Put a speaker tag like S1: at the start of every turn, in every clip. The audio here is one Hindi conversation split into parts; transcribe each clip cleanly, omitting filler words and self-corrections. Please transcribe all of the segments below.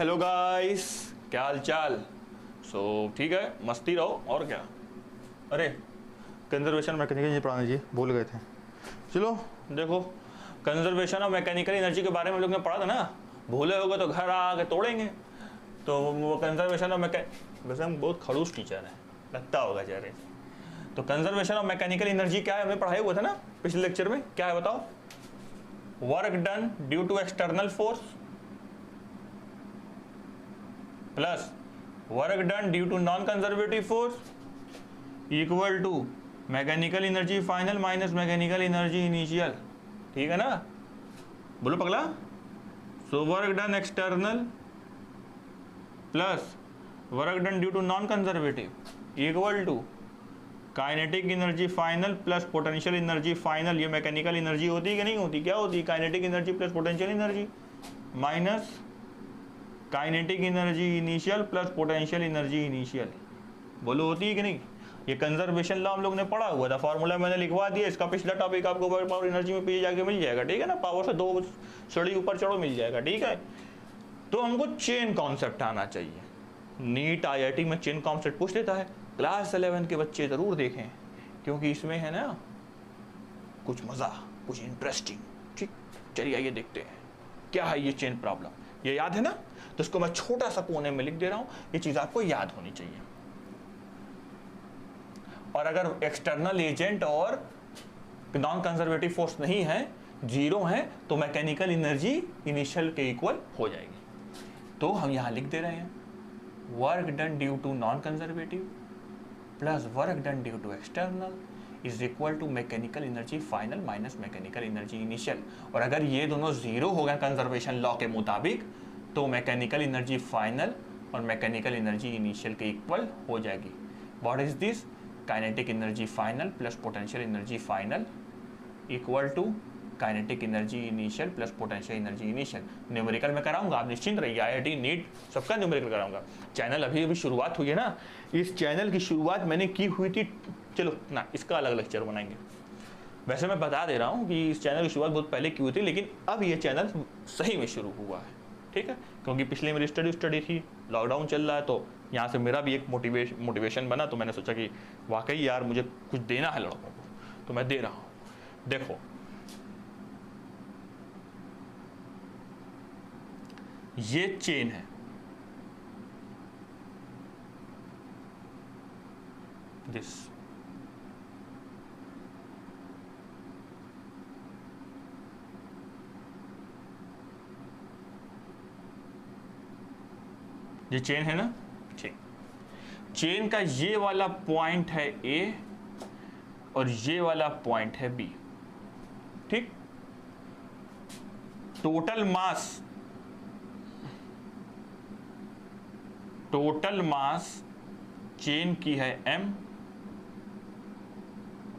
S1: हेलो गाइस, क्या हाल चाल। ठीक है, मस्ती रहो और क्या। अरे कंजर्वेशन मैकेनिकल पढ़ाने जी भूल गए थे। चलो देखो, कंजर्वेशन ऑफ मैकेनिकल एनर्जी के बारे में हम लोग ने पढ़ा था ना। भूले होगे तो घर आके तोड़ेंगे। तो वो कंजर्वेशन ऑफ वैसे हम बहुत खड़ूस टीचर हैं, लगता होगा चेहरे से। तो कंजर्वेशन ऑफ मैकेनिकल एनर्जी क्या है, हमें पढ़ाया हुआ था ना पिछले लेक्चर में। क्या है बताओ? Work done due to external force plus work done due to non conservative force equal to mechanical energy final minus mechanical energy initial. ठीक है ना? बोलो पगला। So work done external plus work done due to non conservative equal to kinetic energy final plus potential energy final. ये मैकेनिकल एनर्जी होती है कि नहीं होती? क्या होती है? Kinetic energy plus potential energy minus kinetic energy initial plus potential energy initial. बोलो होती है कि नहीं? ये कंजर्वेशन लॉ हम लोग ने पढ़ा हुआ था, फॉर्मूला मैंने लिखवा दिया। इसका पिछला टॉपिक आपको पावर एनर्जी में पीछे जाके मिल जाएगा। ठीक है ना? पावर से 2 सीढ़ी ऊपर चढ़ो मिल जाएगा। ठीक है? तो हमको चेन कॉन्सेप्ट आना चाहिए। नीट IIT में चेन कॉन्सेप्ट पूछ लेता है। क्लास 11 के बच्चे जरूर देखें, क्योंकि इसमें है ना कुछ मजा, कुछ इंटरेस्टिंग। ठीक, चलिए आइए देखते हैं क्या है ये चेन प्रॉब्लम। ये याद है ना? तो इसको मैं छोटा सा कोने में लिख दे रहा हूं। ये चीज आपको याद होनी चाहिए। और अगर एक्सटर्नल एजेंट और नॉन कंजर्वेटिव फोर्स नहीं है, जीरो है, तो मैकेनिकल एनर्जी इनिशियल के इक्वल हो जाएगी। तो हम यहां लिख दे रहे हैं work done due to non conservative plus work done due to external is equal to mechanical energy final minus mechanical energy initial. और अगर ये दोनों जीरो हो गए कंजर्वेशन लॉ के मुताबिक, तो मैकेनिकल एनर्जी फाइनल और मैकेनिकल एनर्जी इनिशियल के इक्वल हो जाएगी। What is this? Kinetic energy final plus potential energy final equal to kinetic energy initial plus potential energy initial. Numerical में कराऊंगा, आप निश्चिंत रहिए। IIT नीट सबका न्यूमेरिकल कराऊंगा। चैनल अभी शुरुआत हुई है ना, इस चैनल की शुरुआत मैंने की हुई थी। चलो ना, इसका अलग लेक्चर बनाएंगे। वैसे मैं बता दे रहा हूँ कि इस चैनल की शुरुआत बहुत पहले की हुई थी, लेकिन अब ये चैनल सही में शुरू हुआ है। ठीक है? क्योंकि पिछले मेरी स्टडी थी, लॉकडाउन चल रहा है, तो यहाँ से मेरा भी एक मोटिवेशन बना। तो मैंने सोचा कि वाकई यार मुझे कुछ देना है लड़कों को, तो मैं दे रहा हूँ। देखो, ये चेन है, दिस ये चेन है ना। ठीक, चेन का ये वाला पॉइंट है A और ये वाला पॉइंट है B। ठीक, टोटल मास चेन की है M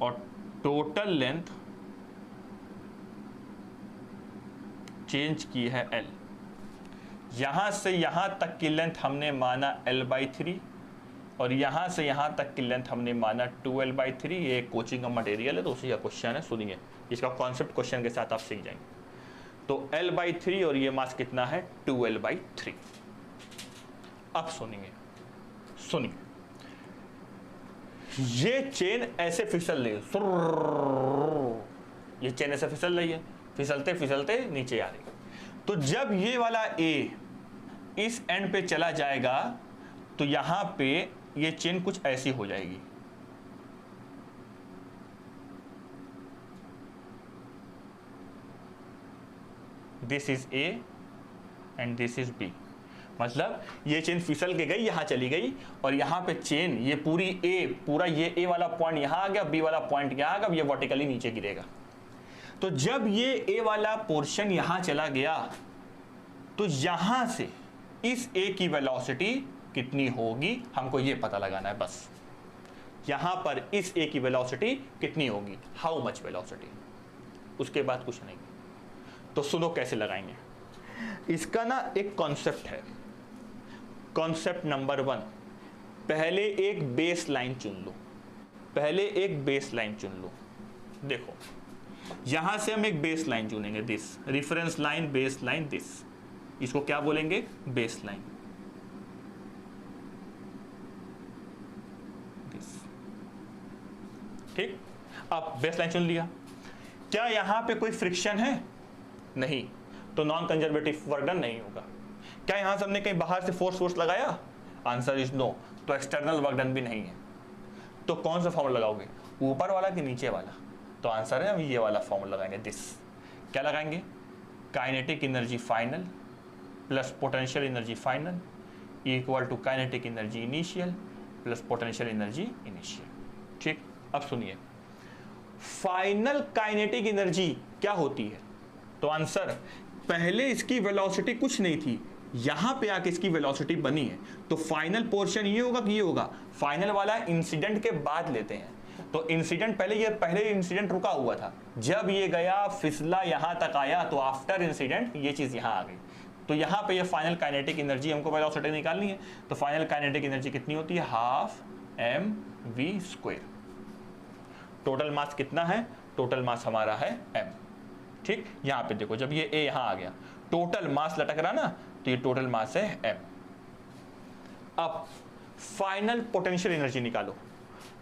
S1: और टोटल लेंथ चेंज की है L। यहां से यहां तक की लेंथ हमने माना L/3 और यहां से यहां तक की लेंथ हमने माना 2L/3। ये कोचिंग का मटेरियल है, तो उसी का क्वेश्चन है, सुनिए। इसका कॉन्सेप्ट क्वेश्चन के साथ आप सीख जाएंगे। तो L/3 और ये मास कितना है? 2L/3। अब सुनिए, ये चेन ऐसे फिसल रही है, ये चेन ऐसे फिसल रही है, फिसलते फिसलते नीचे आ रही है। तो जब ये वाला A इस एंड पे चला जाएगा, तो यहां पे ये चेन कुछ ऐसी हो जाएगी। This is A and this is B। मतलब ये चेन फिसल के गई, यहां चली गई, और यहां पे चेन ये पूरी पूरा ये A वाला पॉइंट यहां आ गया, B वाला पॉइंट यहां आ गया, ये वर्टिकली नीचे गिरेगा। तो जब ये A वाला पोर्शन यहां चला गया, तो यहां से इस A की वेलोसिटी कितनी होगी हमको ये पता लगाना है बस। यहां पर इस A की वेलोसिटी कितनी होगी, हाउ मच वेलोसिटी, उसके बाद कुछ नहीं। तो सुनो कैसे लगाएंगे इसका ना। एक कॉन्सेप्ट है, कॉन्सेप्ट नंबर 1। पहले एक बेस लाइन चुन लो। देखो, यहां से हम एक बेस लाइन चुनेंगे, this reference line, base line, this. इसको क्या बोलेंगे, बेस लाइन। ठीक, अब बेस लाइन चुन लिया। क्या यहां पे कोई फ्रिक्शन है, नहीं, तो नॉन कंजर्वेटिव वर्क डन नहीं होगा। क्या यहां से हमने कहीं बाहर से फोर्स लगाया, आंसर इज नो, तो एक्सटर्नल वर्क डन भी नहीं है। तो कौन सा फॉर्मूला लगाओगे, ऊपर वाला कि नीचे वाला, तो आंसर है हम ये वाला फॉर्मूला लगाएंगे, दिस। क्या लगाएंगे, kinetic energy final plus potential energy final equal to kinetic energy initial plus potential energy initial. ठीक, अब सुनिए, फाइनल काइनेटिक एनर्जी क्या होती है, तो आंसर, पहले इसकी वेलोसिटी कुछ नहीं थी, यहां पे आके इसकी वेलोसिटी बनी है, तो फाइनल पोर्शन ये होगा कि ये होगा, फाइनल वाला इंसिडेंट के बाद लेते हैं। तो इंसिडेंट पहले इंसिडेंट रुका हुआ था, जब ये गया फिसला यहां तक आया, तो आफ्टर इंसिडेंट ये चीज यहां आ गई, तो यहां पे ये फाइनल काइनेटिक एनर्जी हमको वेलोसिटी निकालनी है। तो फाइनल काइनेटिक एनर्जी कितनी होती है, हाफ mv²। टोटल मास कितना है, टोटल मास हमारा है m। ठीक, यहां पे देखो, जब ये a यहां आ गया, टोटल मास लटक रहा ना, तो ये टोटल मास है m। अब फाइनल पोटेंशियल एनर्जी निकालो,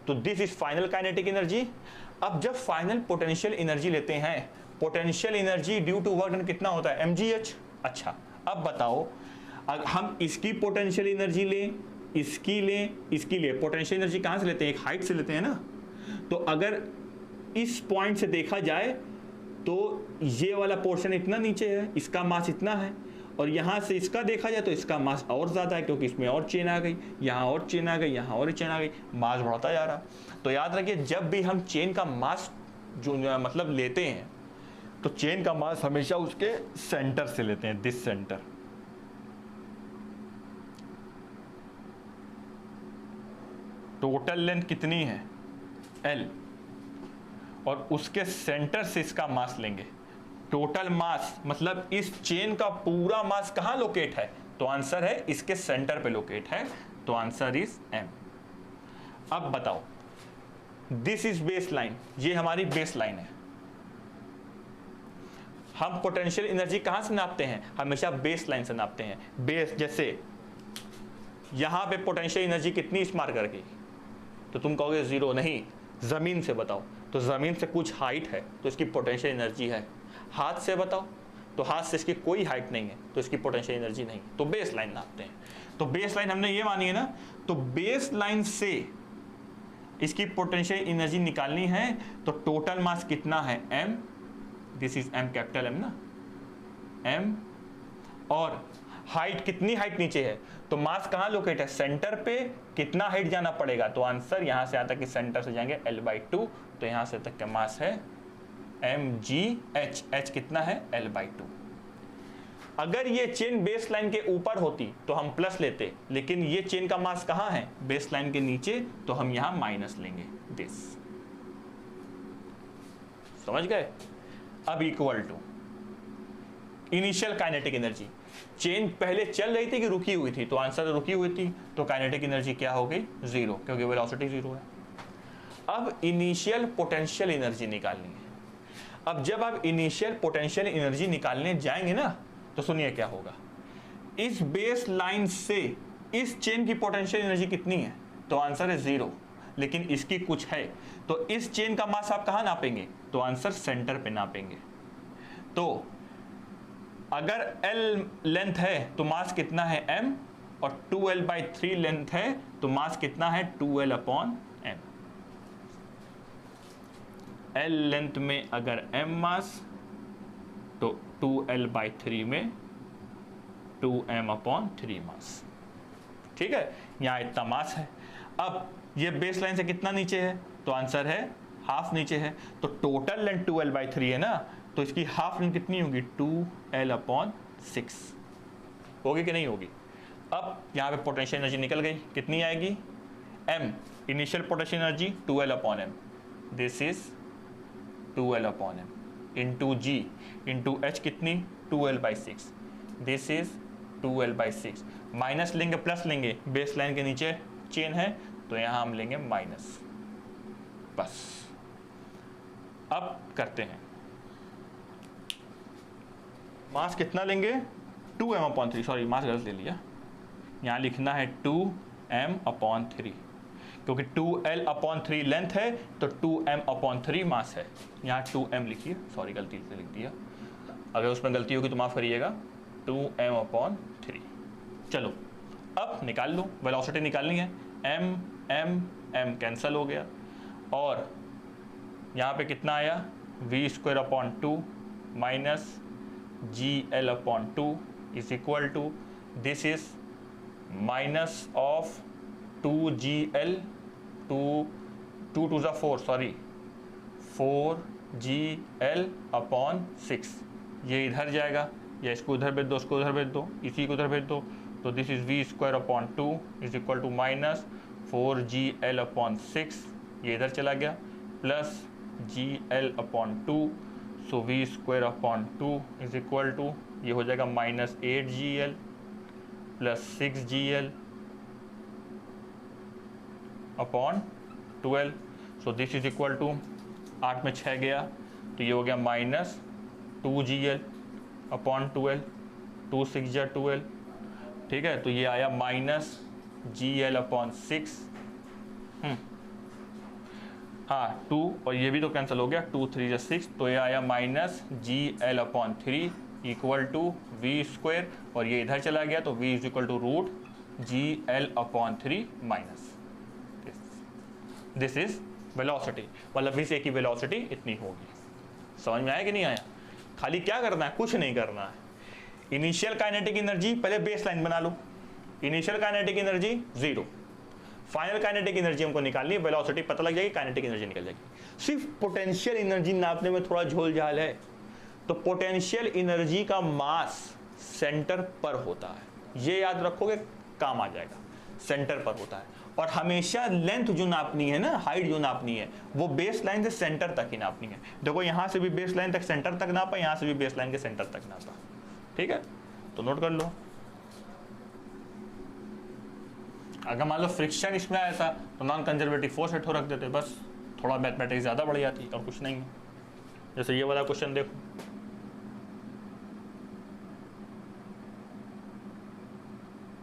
S1: तो this is final kinetic energy. अब जब फाइनल पोटेंशियल एनर्जी लेते हैं, potential energy due to work done कितना होता है, mgh। अच्छा, अब बताओ, अगर हम इसकी पोटेंशियल एनर्जी लें, इसकी लें, इसकी लें, पोटेंशियल एनर्जी कहां से लेते हैं, एक हाइट से लेते हैं ना, तो अगर इस पॉइंट से देखा जाए तो ये वाला पोर्शन इतना नीचे है, इसका मास इतना है, और यहां से इसका देखा जाए तो इसका मास और ज्यादा है, क्योंकि इसमें और चेन आ गई, यहां और चेन आ गई, यहां और चेन आ गई, मास बढ़ता जा रहा। तो याद रखिए, जब भी हम चेन का मास जो मतलब लेते हैं, तो चेन का मास हमेशा उसके सेंटर से लेते हैं, दिस सेंटर। टोटल लेंथ कितनी है, L, और उसके सेंटर से इसका मास लेंगे। टोटल मास मतलब इस चेन का पूरा मास कहां लोकेट है, तो आंसर है इसके सेंटर पे लोकेट है, तो आंसर इज m। अब बताओ, दिस इज बेस लाइन, ये हमारी बेस लाइन है। हम पोटेंशियल एनर्जी कहां से नापते हैं, हमेशा बेस लाइन से नापते हैं। बेस, जैसे यहां पे पोटेंशियल एनर्जी कितनी इस मार्कर की, तो तुम कहोगे 0, नहीं, जमीन से बताओ, तो जमीन से कुछ हाइट है तो इसकी पोटेंशियल एनर्जी है। हाथ से बताओ, तो हाथ से इसकी कोई हाइट नहीं है तो इसकी पोटेंशियल एनर्जी नहीं, तो बेस लाइन नापते हैं। तो बेस लाइन हमने ये मानी है ना, तो बेस लाइन से इसकी पोटेंशियल एनर्जी निकालनी है, तो टोटल मास कितना है, m, this is m, capital M ना, m, और हाइट, कितनी हाइट नीचे है, तो मास कहां लोकेट है, सेंटर पे, कितना हाइट जाना पड़ेगा, तो आंसर यहां से आता कि सेंटर से जाएंगे L/2, तो यहां से तक का मास है mgh, h कितना है, L/2। अगर ये चेन बेस लाइन के ऊपर होती तो हम प्लस लेते, लेकिन ये चेन का मास कहां है, बेस लाइन के नीचे, तो हम यहां माइनस लेंगे, दिस। समझ गए। अब equal to initial kinetic energy, chain पहले चल रही थी कि रुकी हुई थी, तो आंसर रुकी हुई थी, तो काइनेटिक एनर्जी क्या हो गई, 0, क्योंकि वेलोसिटी 0 है। अब इनिशियल पोटेंशियल एनर्जी निकालनी है। अब जब आप इनिशियल पोटेंशियल एनर्जी निकालने जाएंगे ना, तो सुनिए क्या होगा, इस बेस लाइन से इस चेन की पोटेंशियल एनर्जी कितनी है, तो आंसर है 0, लेकिन इसकी कुछ है, तो इस चेन का मास आप कहां नापेंगे, तो आंसर सेंटर पे नापेंगे। तो अगर L लेंथ है तो मास कितना है m, और 2L/3 लेंथ है तो मास कितना है 2L/m। L लेंथ में अगर m मास, तो 2L/3 में 2m/3 मास। ठीक है, यहां इतना मास है। अब ये बेस लाइन से कितना नीचे है, तो आंसर है हाफ नीचे है, तो टोटल लेंथ 2L/3 है ना, तो इसकी हाफ लेंथ कितनी होगी, 2L/6 होगी कि नहीं होगी। अब यहाँ पे पोटेंशियल एनर्जी निकल गई, कितनी आएगी, m, initial potential energy 2L/m, this is 2L/m, into g into h कितनी, 2L/6, this is 2L/6। Minus लेंगे प्लस लेंगे, बेस लाइन के नीचे चेन है, तो यहाँ हम लेंगे माइनस, बस। अब करते हैं, मास कितना लेंगे, 2m/3, सॉरी मास गलत ले लिया, यहाँ लिखना है 2m/3, क्योंकि 2l/3 लेंथ है तो 2m/3 मास है। यहाँ 2m लिखिए, सॉरी गलती से लिख दिया, अगर उसमें गलती होगी तो माफ़ करिएगा, 2m/3। चलो अब निकाल लो, वेलोसिटी निकालनी है, m कैंसिल हो गया, और यहाँ पे कितना आया, v²/2 minus gl/2 is equal to, this is minus of 2gl, 2 to the 4, sorry 4gl/6, ये इधर जाएगा, या इसको उधर भेज दो, इसको उधर भेज दो, इसी को उधर भेज दो, तो this is v²/2 is equal to minus 4gl/6, ये इधर चला गया, plus gl/2, so v²/2 is equal to, ये हो जाएगा minus 8gl plus 6gl/12, so this is equal to, 8 में 6 गया तो ये हो गया माइनस 2gl/12, 2 6 जा 12, ठीक है, तो ये आया माइनस gl/6, हाँ 2, और ये भी तो कैंसिल हो गया, 2 3 जा 6, तो ये आया minus gl/3 equal to v², और ये इधर चला गया तो v is equal to root gl/3 minus this is velocity, मतलब v से की वेलोसिटी इतनी होगी। समझ में आया कि नहीं आया? खाली क्या करना है, कुछ नहीं करना है, इनिशियल काइनेटिक एनर्जी पहले बेस लाइन बना लो, initial kinetic energy 0, final kinetic energy हमको निकालनी है, वेलोसिटी पता लग जाएगी, काइनेटिक एनर्जी निकल जाएगी। सिर्फ पोटेंशियल एनर्जी नापने में थोड़ा झोल झाल है, तो पोटेंशियल एनर्जी का मास सेंटर पर होता है, ये याद रखोगे, काम आ जाएगा, सेंटर पर होता है, और हमेशा लेंथ जो नापनी है ना, हाइट जो नापनी है, वो बेस लाइन से सेंटर तक ही नापनी है। देखो यहाँ से भी बेस लाइन तक सेंटर तक नापा, यहाँ से भी बेस लाइन के सेंटर तक नापा, ठीक है, तो नोट कर लो। अगर मान लो फ्रिक्शन इसमें आया था तो नॉन कंजर्वेटिव फोर्स हेठो रख देते, बस थोड़ा मैथमेटिक्स ज़्यादा बढ़ जाती, और कुछ नहीं है। जैसे ये वाला क्वेश्चन देखो,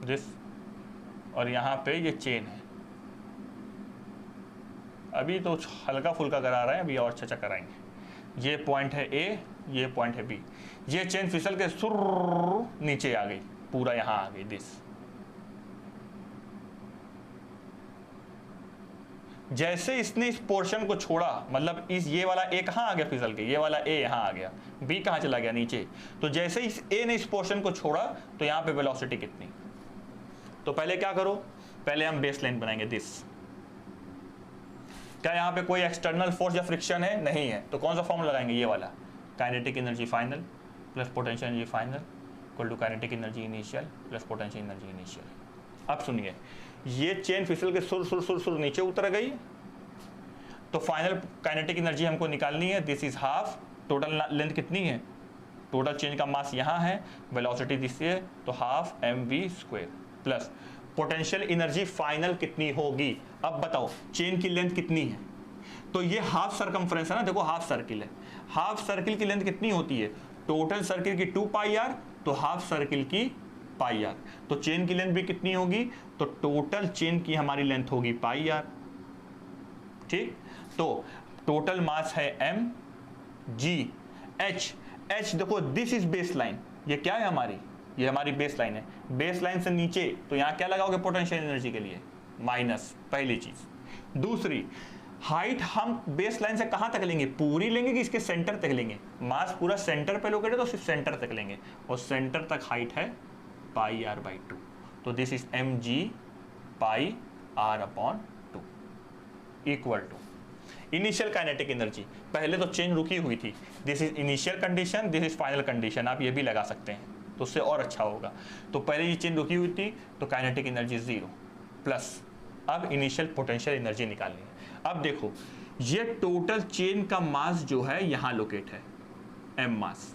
S1: दिस, और यहाँ पे ये चेन है, अभी तो हल्का फुल्का करा रहे हैं, अभी और अच्छा कराएंगे। ये पॉइंट है ए, ये पॉइंट है बी, ये चेन फिसल के सुर नीचे आ गई, पूरा यहाँ आ गई, दिस। जैसे इसने इस पोर्शन को छोड़ा, मतलब इस ये वाला ए कहाँ आ गया फिसल के, ये वाला ए यहाँ आ गया, बी कहाँ चला गया, नीचे। तो जैसे इस ए ने इस पोर्शन को छोड़ा तो यहाँ पे वेलोसिटी कितनी, तो पहले क्या करो, पहले हम बेस लाइन बनाएंगे, दिस। क्या यहाँ पे कोई एक्सटर्नल फोर्स या फ्रिक्शन है? नहीं है, तो कौन सा फॉर्मूला लगाएंगे, ये वाला, kinetic energy final plus potential energy final equal to kinetic energy initial plus potential energy initial. अब सुनिए, ये चेन फिसल के सुर सुर सुर सुर नीचे उतर गई, तो फाइनल काइनेटिक एनर्जी हमको निकालनी है, this is half, total length कितनी है, टोटल चेन का मास यहाँ है, वेलोसिटी दिस है, तो half mv² plus potential energy final कितनी होगी। अब बताओ चेन की लेंथ कितनी है, तो ये हाफ सरकमफ्रेंस है ना, देखो हाफ सर्किल है, हाफ सर्किल की लेंथ कितनी होती है, टोटल सर्किल की 2πr, तो हाफ सर्किल की πr, तो चेन की लेंथ भी कितनी होगी, तो टोटल चेन की हमारी लेंथ होगी πr, ठीक। तो टोटल मास है m, g, h, h देखो दिस इज बेस लाइन, ये क्या है हमारी, ये हमारी बेस लाइन है, बेस लाइन से नीचे, तो यहाँ क्या लगाओगे पोटेंशियल एनर्जी के लिए, माइनस, पहली चीज। दूसरी, हाइट हम बेस लाइन से कहाँ तक लेंगे, पूरी लेंगे कि इसके सेंटर तक लेंगे, मास पूरा सेंटर पे लोकेटेड तो सिर्फ सेंटर तक लेंगे, और सेंटर तक हाइट है πr/2, तो this is mg πr/2 equal to initial kinetic energy. पहले तो चेन रुकी हुई थी, this is initial condition, this is final condition, आप ये भी लगा सकते हैं तो उससे और अच्छा होगा। तो पहले ये चेन रुकी हुई थी तो काइनेटिक एनर्जी 0 प्लस, अब इनिशियल पोटेंशियल एनर्जी निकालनी है। अब देखो ये टोटल चेन का मास जो है यहाँ लोकेट है, m मास,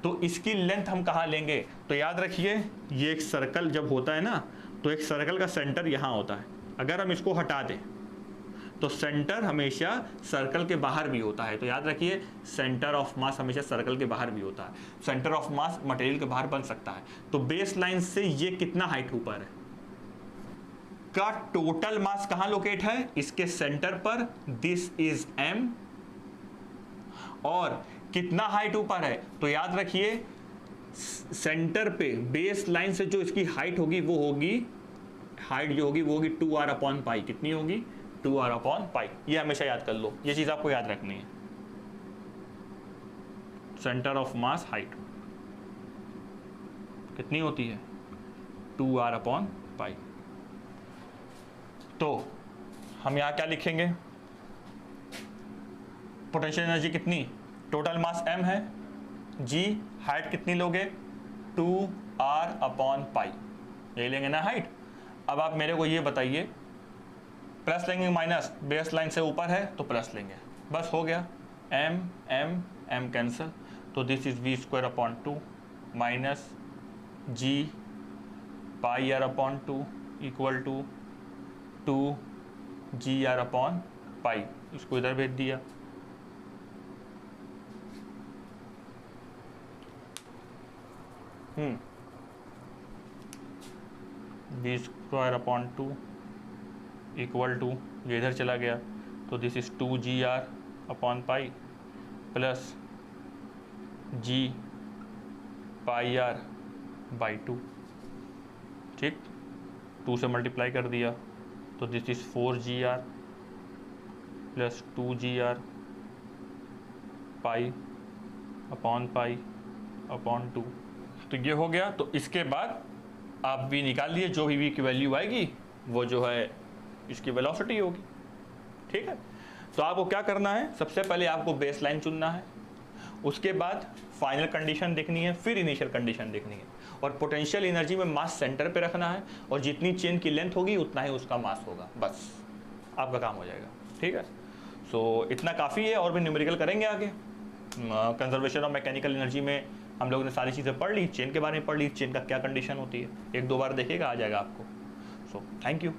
S1: तो इसकी लेंथ हम कहाँ लेंगे, तो याद रखिए ये एक सर्कल जब होता है ना, तो एक सर्कल का सेंटर यहाँ होता है, अगर हम इसको हटा दें तो सेंटर हमेशा सर्कल के बाहर भी होता है, तो याद रखिए सेंटर ऑफ मास हमेशा सर्कल के बाहर भी होता है। सेंटर ऑफ मास मटेरियल के बाहर बन सकता है। तो बेस लाइन से ये कितना हाइट ऊपर है का टोटल मास कहां लोकेट है, इसके सेंटर पर, दिस इज m, और कितना हाइट ऊपर है, तो याद रखिए सेंटर पे बेस लाइन से जो इसकी हाइट होगी वो होगी, हाइट जो होगी वो होगी 2r/π। कितनी होगी, 2r/π। ये हमेशा याद कर लो, ये चीज आपको याद रखनी है। सेंटर ऑफ मास हाइट कितनी होती है, 2r/π। तो हम यहां क्या लिखेंगे, पोटेंशियल एनर्जी कितनी, टोटल मास m है, g हाइट कितनी लोगे, 2r/π, यही लेंगे ना हाइट। अब आप मेरे को ये बताइए, प्लस लेंगे माइनस, बेस लाइन से ऊपर है तो प्लस लेंगे, बस हो गया, m m m कैंसिल, तो this is v²/2 minus g πr/2 equal to 2gr/π। इसको इधर भेज दिया, v²/2 इक्वल टू, ये इधर चला गया, तो this is 2gr/π plus g πr/2। ठीक, 2 से मल्टीप्लाई कर दिया, तो this is 4gr plus 2gr/π/2। तो ये हो गया। तो इसके बाद आप भी निकाल लिए, जो भी v की वैल्यू आएगी वो जो है इसकी वेलोसिटी होगी। ठीक है, तो आपको क्या करना है, सबसे पहले आपको बेस लाइन चुनना है, उसके बाद फाइनल कंडीशन देखनी है, फिर इनिशियल कंडीशन देखनी है, और पोटेंशियल एनर्जी में मास सेंटर पे रखना है, और जितनी चेन की लेंथ होगी उतना ही उसका मास होगा, बस आपका काम हो जाएगा। ठीक है, सो इतना काफ़ी है, और भी न्यूमेरिकल करेंगे आगे। कंजर्वेशन ऑफ मैकेनिकल एनर्जी में हम लोगों ने सारी चीज़ें पढ़ ली, चेन के बारे में पढ़ ली, चेन का क्या कंडीशन होती है, 1-2 बार देखिएगा, आ जाएगा आपको। So thank you.